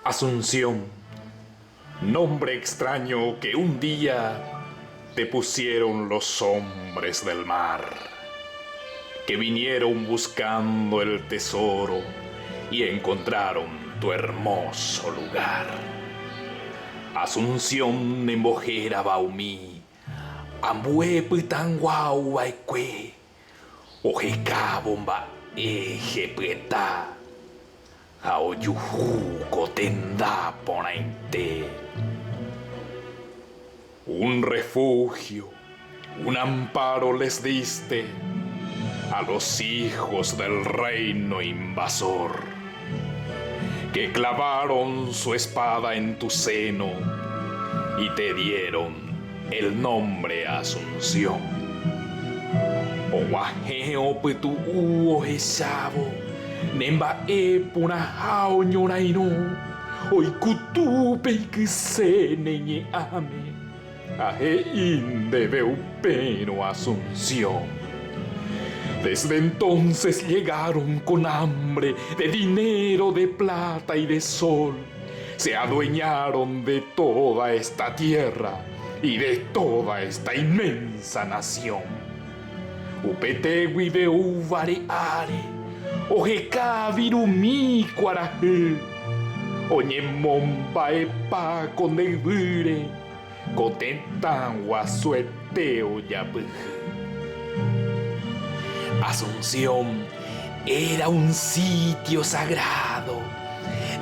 Asunción, nombre extraño que un día te pusieron los hombres del mar, que vinieron buscando el tesoro y encontraron tu hermoso lugar. Asunción embojera baumi, ambue putanguau baikue, ojeka bomba ejepeta. Aoyuju tenda ponainte. Un refugio, un amparo les diste a los hijos del reino invasor, que clavaron su espada en tu seno y te dieron el nombre Asunción. Oguajeo petu ojeshavo. Nemba puna hao nyoraino, oi kutupe ikse neñe ame, aje inde veupeno Asunción. Desde entonces llegaron con hambre de dinero, de plata y de sol, se adueñaron de toda esta tierra y de toda esta inmensa nación. Upetegui veuvare are, ojeka virumi cuaraje, oñemomba epa condeivire, cotentangua sueteo yapuje. Asunción era un sitio sagrado,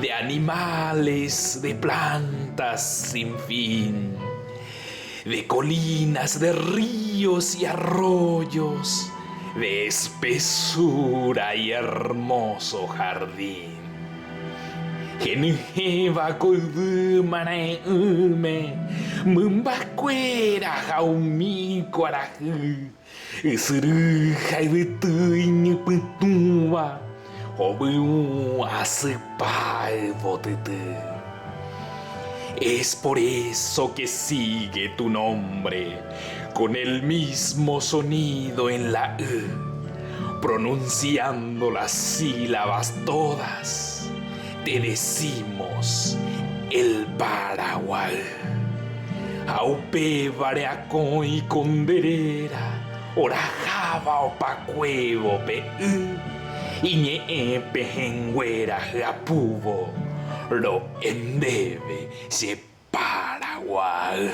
de animales, de plantas sin fin, de colinas, de ríos y arroyos, de espesura y hermoso jardín. Geneva koidumane ume, mumbacuera jaumi cuarajú, suruja y betuño putua, obu asepa botetu. Es por eso que sigue tu nombre con el mismo sonido en la pronunciando las sílabas todas, te decimos el Paraguay. Aupe vareaco y conderera, orajaba opacuevo pe iñe pejengüera japuvo, lo endebe se Paraguay.